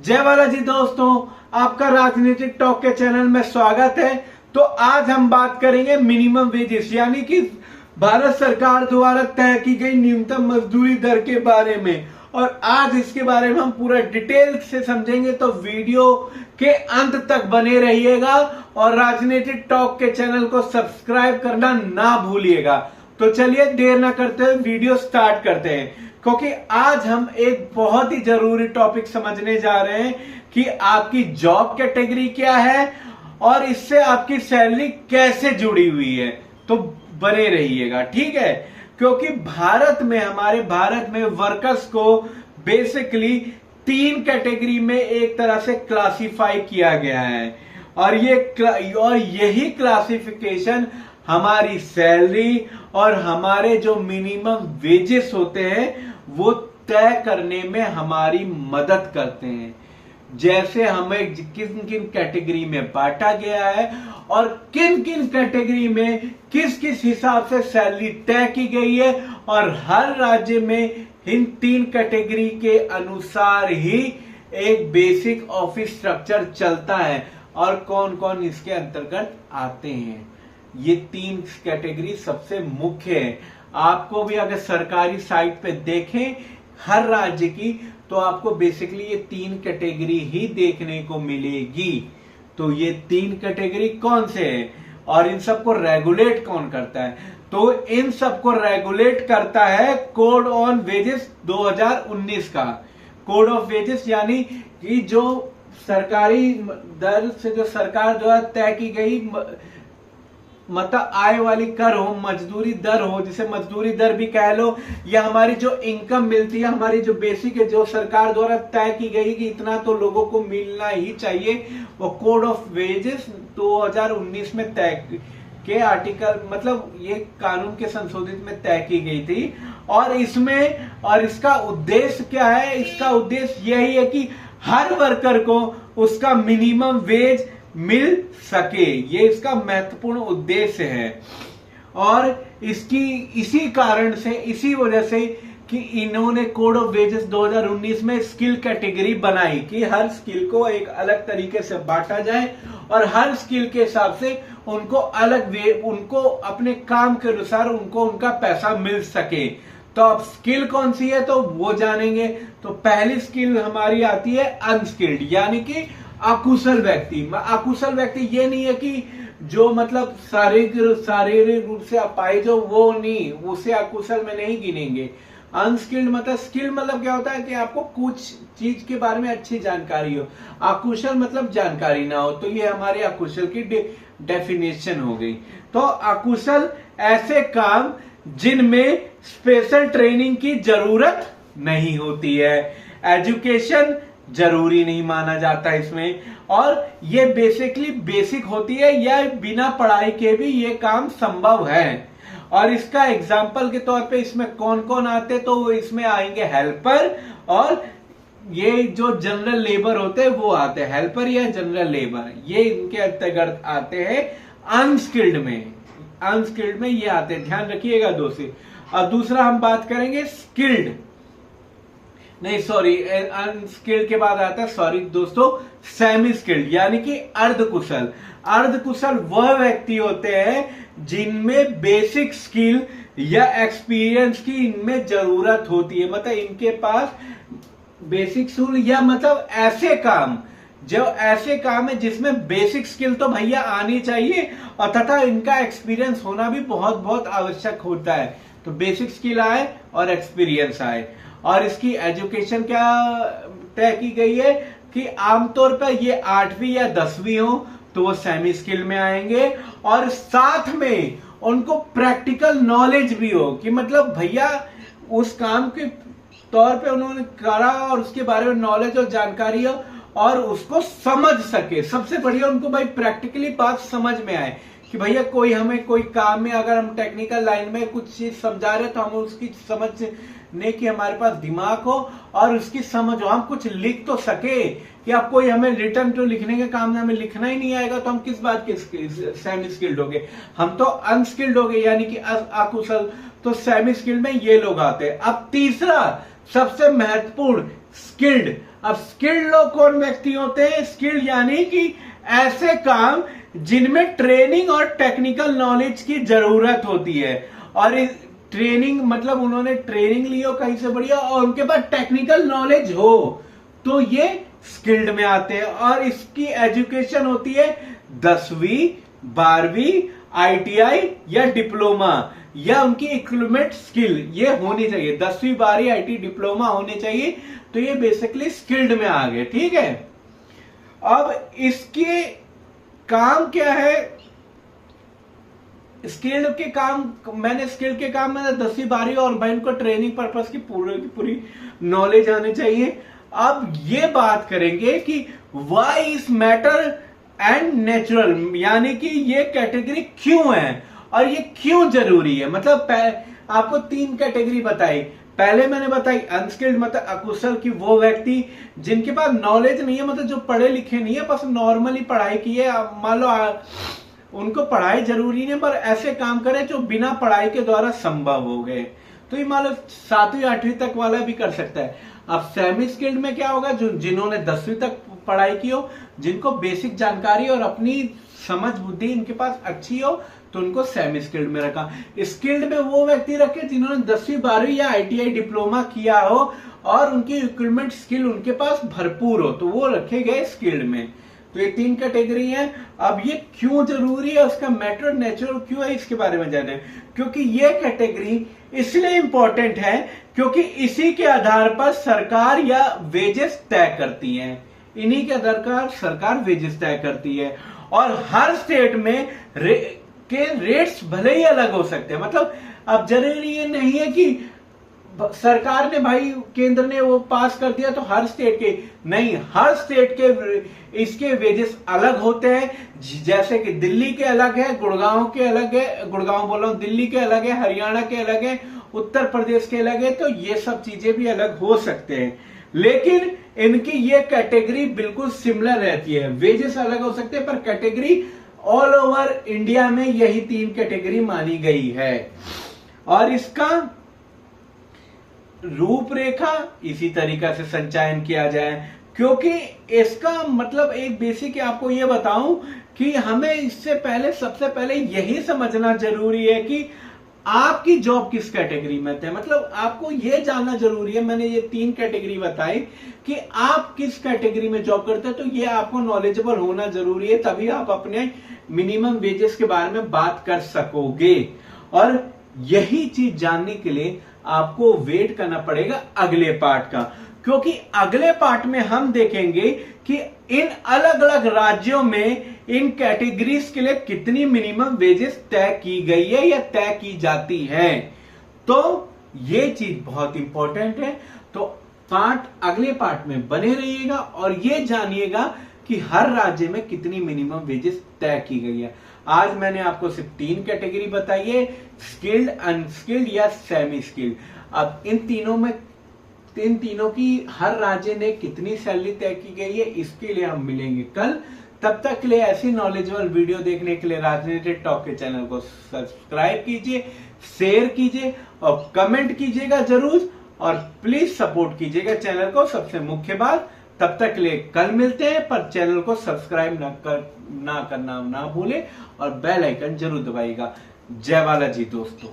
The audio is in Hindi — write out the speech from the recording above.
जय बालाजी दोस्तों, आपका राजनीतिक टॉक के चैनल में स्वागत है। तो आज हम बात करेंगे मिनिमम वेजेस यानी कि भारत सरकार द्वारा तय की गई न्यूनतम मजदूरी दर के बारे में। और आज इसके बारे में हम पूरा डिटेल से समझेंगे, तो वीडियो के अंत तक बने रहिएगा और राजनीतिक टॉक के चैनल को सब्सक्राइब करना ना भूलिएगा। तो चलिए देर ना करते हुए वीडियो स्टार्ट करते हैं, क्योंकि आज हम एक बहुत ही जरूरी टॉपिक समझने जा रहे हैं कि आपकी जॉब कैटेगरी क्या है और इससे आपकी सैलरी कैसे जुड़ी हुई है। तो बने रहिएगा, ठीक है, क्योंकि हमारे भारत में वर्कर्स को बेसिकली 3 कैटेगरी में एक तरह से क्लासिफाई किया गया है और यही क्लासिफिकेशन हमारी सैलरी और हमारे जो मिनिमम वेजेस होते हैं वो तय करने में हमारी मदद करते हैं। जैसे हमें किन किन कैटेगरी में बांटा गया है और किन किन कैटेगरी में किस किस हिसाब से सैलरी तय की गई है, और हर राज्य में इन 3 कैटेगरी के अनुसार ही एक बेसिक ऑफिस स्ट्रक्चर चलता है और कौन कौन इसके अंतर्गत आते हैं। ये 3 कैटेगरी सबसे मुख्य है। आपको भी अगर सरकारी साइट पे देखें हर राज्य की, तो आपको बेसिकली ये 3 कैटेगरी ही देखने को मिलेगी। तो ये 3 कैटेगरी कौन से हैं और इन सबको रेगुलेट कौन करता है? तो इन सबको रेगुलेट करता है कोड ऑन वेजेस 2019 का। कोड ऑफ वेजेस यानी कि जो सरकारी दर से जो सरकार द्वारा तय की गई मतलब आय वाली कर हो, मजदूरी दर हो, जिसे मजदूरी दर भी कह लो, या हमारी जो इनकम मिलती है, हमारी जो बेसिक है, जो सरकार द्वारा तय की गई कि इतना तो लोगों को मिलना ही चाहिए, वो कोड ऑफ वेजेस 2019 में तय के आर्टिकल मतलब ये कानून के संशोधित में तय की गई थी। और इसका उद्देश्य क्या है? इसका उद्देश्य यही है कि हर वर्कर को उसका मिनिमम वेज मिल सके, ये इसका महत्वपूर्ण उद्देश्य है। और इसी वजह से कि इन्होंने कोड ऑफ वेजेस 2019 में स्किल कैटेगरी बनाई कि हर स्किल को एक अलग तरीके से बांटा जाए और हर स्किल के हिसाब से उनको अपने काम के अनुसार उनको उनका पैसा मिल सके। तो अब स्किल कौन सी है तो वो जानेंगे। तो पहली स्किल हमारी आती है अनस्किल्ड यानी कि अकुशल व्यक्ति। अकुशल व्यक्ति ये नहीं है कि जो मतलब शारीरिक रूप से अपाहिज हो, वो नहीं, उसे अकुशल में नहीं गिनेंगे। अनस्किल्ड मतलब स्किल मतलब क्या होता है कि आपको कुछ चीज के बारे में अच्छी जानकारी हो, अकुशल मतलब जानकारी ना हो। तो ये हमारे अकुशल की डेफिनेशन हो गई। तो अकुशल ऐसे काम जिनमें स्पेशल ट्रेनिंग की जरूरत नहीं होती है, एजुकेशन जरूरी नहीं माना जाता इसमें, और ये बेसिकली बेसिक होती है या बिना पढ़ाई के भी ये काम संभव है। और इसका एग्जाम्पल के तौर पे इसमें कौन कौन आते, तो इसमें आएंगे हेल्पर और ये जो जनरल लेबर होते हैं वो आते हैं। हेल्पर या जनरल लेबर ये इनके अंतर्गत आते हैं। अनस्किल्ड में ये आते हैं, ध्यान रखिएगा दोस्तों। और दूसरा हम बात करेंगे स्किल्ड, नहीं सॉरी, अनस्किल्ड के बाद आता है, सॉरी दोस्तों, सेमी स्किल्ड यानी कि अर्धकुशल। अर्धकुशल वह व्यक्ति होते हैं जिनमें बेसिक स्किल या एक्सपीरियंस की इनमें जरूरत होती है, मतलब इनके पास बेसिक स्किल या मतलब ऐसे काम है जिसमें बेसिक स्किल तो भैया आनी चाहिए और तथा इनका एक्सपीरियंस होना भी बहुत बहुत आवश्यक होता है। तो बेसिक स्किल आए और एक्सपीरियंस आए। और इसकी एजुकेशन क्या तय की गई है कि आमतौर पर ये 8वीं या 10वीं हो तो वो सेमी स्किल में आएंगे, और साथ में उनको प्रैक्टिकल नॉलेज भी हो कि मतलब भैया उस काम के तौर पे उन्होंने करा और उसके बारे में नॉलेज और जानकारी हो और उसको समझ सके। सबसे बढ़िया उनको भाई प्रैक्टिकली बात समझ में आए कि भैया हमें कोई काम में अगर हम टेक्निकल लाइन में कुछ चीज समझा रहे तो हम उसकी समझने की हमारे पास दिमाग हो और उसकी समझ हो, हम कुछ लिख तो सके। कि आप कोई हमें रिटर्न तो लिखने के काम में हमें लिखना ही नहीं आएगा तो हम किस बात के सेमी स्किल्ड हो गए, हम तो अनस्किल्ड हो गए यानी कि अकुशल। तो सेमी स्किल्ड में ये लोग आते हैं। अब तीसरा सबसे महत्वपूर्ण स्किल्ड अब स्किल्ड लोग कौन व्यक्ति होते हैं? स्किल्ड यानी कि ऐसे काम जिनमें ट्रेनिंग और टेक्निकल नॉलेज की जरूरत होती है, और इस ट्रेनिंग मतलब उन्होंने ट्रेनिंग ली हो कहीं से बढ़िया और उनके पास टेक्निकल नॉलेज हो, तो ये स्किल्ड में आते हैं। और इसकी एजुकेशन होती है 10वीं 12वीं ITI या डिप्लोमा, या उनकी इक्विपमेंट स्किल ये होनी चाहिए, 10वीं 12वीं ITI डिप्लोमा होने चाहिए। तो ये बेसिकली स्किल्ड में आ गए, ठीक है। अब इसके काम क्या है? स्किल्ड के काम, मैंने स्किल्ड के काम में 10वीं 12वीं और भाई उनको ट्रेनिंग पर्पस की पूरी नॉलेज आनी चाहिए। अब ये बात करेंगे कि why is matter and natural, यानी कि ये कैटेगरी क्यों है और ये क्यों जरूरी है। मतलब आपको 3 कैटेगरी बताई। पहले मैंने बताई अनस्किल्ड मतलब अकुशल, की वो व्यक्ति जिनके पास नॉलेज नहीं है, मतलब जो पढ़े लिखे नहीं है, बस नॉर्मली पढ़ाई की है। मान लो उनको पढ़ाई जरूरी नहीं, पर ऐसे काम करे जो बिना पढ़ाई के द्वारा संभव हो गए, तो ये मान लो 7वीं 8वीं तक वाला भी कर सकता है। अब सेमी स्किल्ड में क्या होगा? जो जिन्होंने 10वीं तक पढ़ाई की हो, जिनको बेसिक जानकारी और अपनी समझ बुद्धि इनके पास अच्छी हो, तो उनको सेमी स्किल्ड में रखा। स्किल्ड में वो व्यक्ति रखे जिन्होंने 10वीं 12वीं या ITI डिप्लोमा किया हो और उनकी इक्विपमेंट स्किल उनके पास भरपूर हो, तो वो रखे गए स्किल्ड में। तो ये 3 कैटेगरी है। अब ये क्यों जरूरी है, उसका मैटर नेचुरल क्यों है, इसके बारे में जाने। क्योंकि ये कैटेगरी इसलिए इंपॉर्टेंट है क्योंकि इसी के आधार पर सरकार या वेजेस तय करती है, इन्हीं के आधार पर सरकार वेजेस तय करती है। और हर स्टेट में के रेट्स भले ही अलग हो सकते हैं। मतलब अब जरूरी ये नहीं है कि सरकार ने भाई केंद्र ने वो पास कर दिया तो हर स्टेट के नहीं, हर स्टेट के इसके वेजेस अलग होते हैं। जैसे कि दिल्ली के अलग है, गुड़गांव के अलग है, गुड़गांव बोल रहा हूं, दिल्ली के अलग है, हरियाणा के अलग है, उत्तर प्रदेश के अलग है। तो ये सब चीजें भी अलग हो सकते हैं, लेकिन इनकी ये कैटेगरी बिल्कुल सिमिलर रहती है। वेजेस अलग हो सकते हैं पर कैटेगरी ऑल ओवर इंडिया में यही 3 कैटेगरी मानी गई है। और इसका रूपरेखा इसी तरीका से संचालन किया जाए, क्योंकि इसका मतलब एक बेसिक आपको ये बताऊं कि हमें इससे पहले सबसे पहले यही समझना जरूरी है कि आपकी जॉब किस कैटेगरी में है। मतलब आपको यह जानना जरूरी है, मैंने ये 3 कैटेगरी बताई कि आप किस कैटेगरी में जॉब करते हैं, तो ये आपको नॉलेजेबल होना जरूरी है, तभी आप अपने मिनिमम वेजेस के बारे में बात कर सकोगे। और यही चीज जानने के लिए आपको वेट करना पड़ेगा अगले पार्ट का, क्योंकि अगले पार्ट में हम देखेंगे कि इन अलग अलग राज्यों में इन कैटेगरीज के लिए कितनी मिनिमम वेजेस तय की गई है या तय की जाती है। तो ये चीज बहुत इंपॉर्टेंट है। तो अगले पार्ट में बने रहिएगा और ये जानिएगा कि हर राज्य में कितनी मिनिमम वेजेस तय की गई है। आज मैंने आपको सिर्फ 3 कैटेगरी बताई है, स्किल्ड, अनस्किल्ड या सेमी स्किल्ड। अब इन तीनों की हर राज्य ने कितनी सैलरी तय की गई है, इसके लिए हम मिलेंगे कल। तब तक के लिए ऐसी नॉलेजेबल वीडियो देखने के लिए राजनीति टॉक के चैनल को सब्सक्राइब कीजिए, शेयर कीजिए और कमेंट कीजिएगा जरूर, और प्लीज सपोर्ट कीजिएगा चैनल को। सबसे मुख्य बात, तब तक के लिए कल मिलते हैं, पर चैनल को सब्सक्राइब ना करना ना भूले और बेल आइकन जरूर दबाइएगा। जय बालाजी दोस्तों।